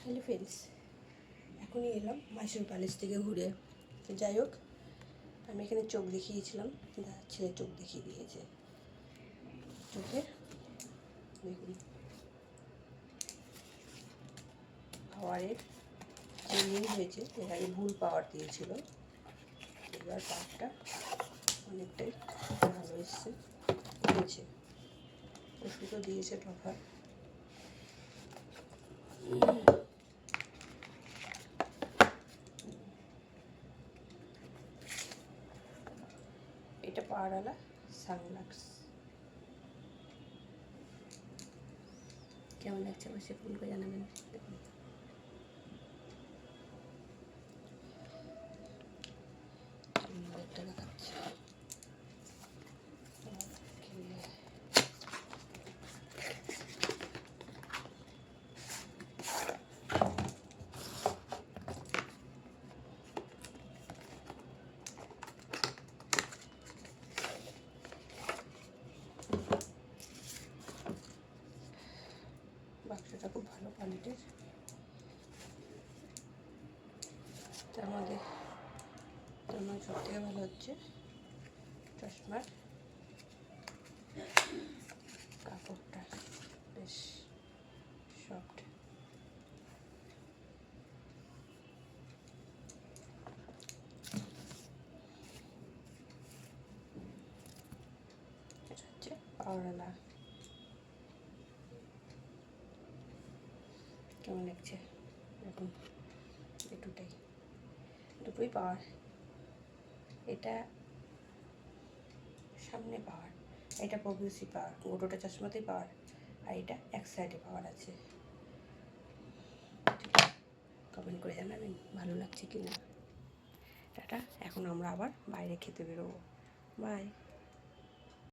Hello friends, এখনই এলাম Mysore palace থেকে ঘুরে। যাই হোক, আমি এখানে চোখ দেখিয়েছিলাম, ছেলে চোখ দেখিয়ে দিয়েছে। চোখে দেখুন পাওয়ারের চেঞ্জিং হয়েছে। এর আগে ভুল পাওয়ার দিয়েছিল, এবার পাওয়ারটা অনেকটাই ভালো এসছে হয়েছে। ওষুধও দিয়েছে প্রপার। এটা পাওয়ারওয়ালা সানগ্লাস। কেমন লাগছে অবশ্যই ফোন করে জানাবেন। দেখুন একটা দেখাচ্ছে। বাক্সটা খুব ভালো কোয়ালিটির। তার মধ্যে সব থেকে ভালো হচ্ছে চশমার কাপড়টা বেশ সফট। এটা হচ্ছে পাওয়ারওয়ালা। কেমন লাগছে দেখুন, দুটোই পাওয়ার। এটা সামনে পাওয়ার, এটা প্রগ্রেসিভ পাওয়ার, গোটোটা চশমাতেই পাওয়ার, আর এটা এক সাইডে পাওয়ার আছে। কমেন্ট করে জানাবেন ভালো লাগছে কি না। টাটা। এখন আমরা আবার বাইরে খেতে বেরোবো। বাই।